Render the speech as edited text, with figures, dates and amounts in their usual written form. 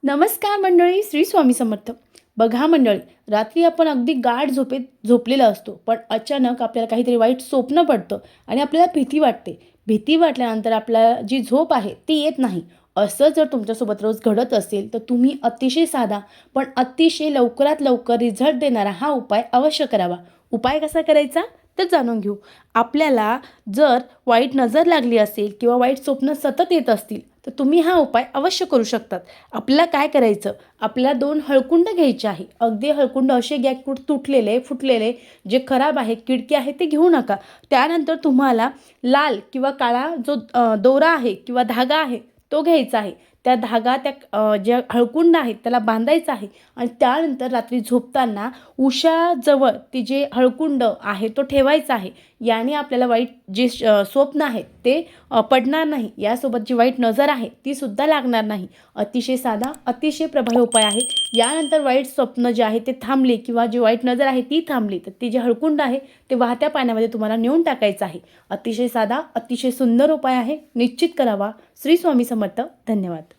नमस्कार मंडळी, श्री स्वामी समर्थ. बघा मंडळी, रात्री आपण अगदी गाढ झोपेत झोपलेला असतो, पण अचानक आपल्याला काहीतरी वाईट स्वप्न पडतं आणि आपल्याला भीती वाटते. भीती वाटल्यानंतर आपल्याला जी झोप आहे ती येत नाही. असं जर तुमच्यासोबत रोज घडत असेल तर तुम्ही अतिशय साधा पण अतिशय लवकरात लवकर रिझल्ट देणारा हा उपाय अवश्य करावा. उपाय कसा करायचा तर जाणून घेऊ. आपल्याला जर वाईट नजर लागली असेल किंवा वाईट स्वप्न सतत येत असतील तर तुम्ही हा उपाय अवश्य करू शकतात. आपल्याला काय करायचं, आपल्याला 2 हळकुंड घ्यायचे आहे. अगदी हळकुंड असे घ्या तुटलेले, फुटलेले, जे खराब आहे, किडके आहे ते घेऊ नका. त्यानंतर तुम्हाला लाल किंवा काळा जो दोरा आहे किंवा धागा आहे तो घ्यायचा आहे. त्या धागा ज्या हळकुंड आहेत त्याला बांधायचा आहे आणि त्यानंतर रात्री झोपताना उशाजवळ ती जे हळकुंड आहे तो ठेवायचा आहे. याने आपल्याला वाईट जे स्वप्न आहे ते पडणार नाही. यासोबत जी वाईट नजर आहे ती सुद्धा लागणार नाही. अतिशय साधा, अतिशय प्रभावी उपाय आहे. यानंतर वाईट स्वप्न जे आहे ते थांबले किंवा जी वाईट नजर आहे ती थांबली तर ती जे हळकुंड आहे ते वाहत्या पाण्यामध्ये तुम्हाला नेऊन टाकायचं आहे. अतिशय साधा, अतिशय सुंदर उपाय आहे. निश्चित करावा. श्री स्वामी समर्थ. धन्यवाद.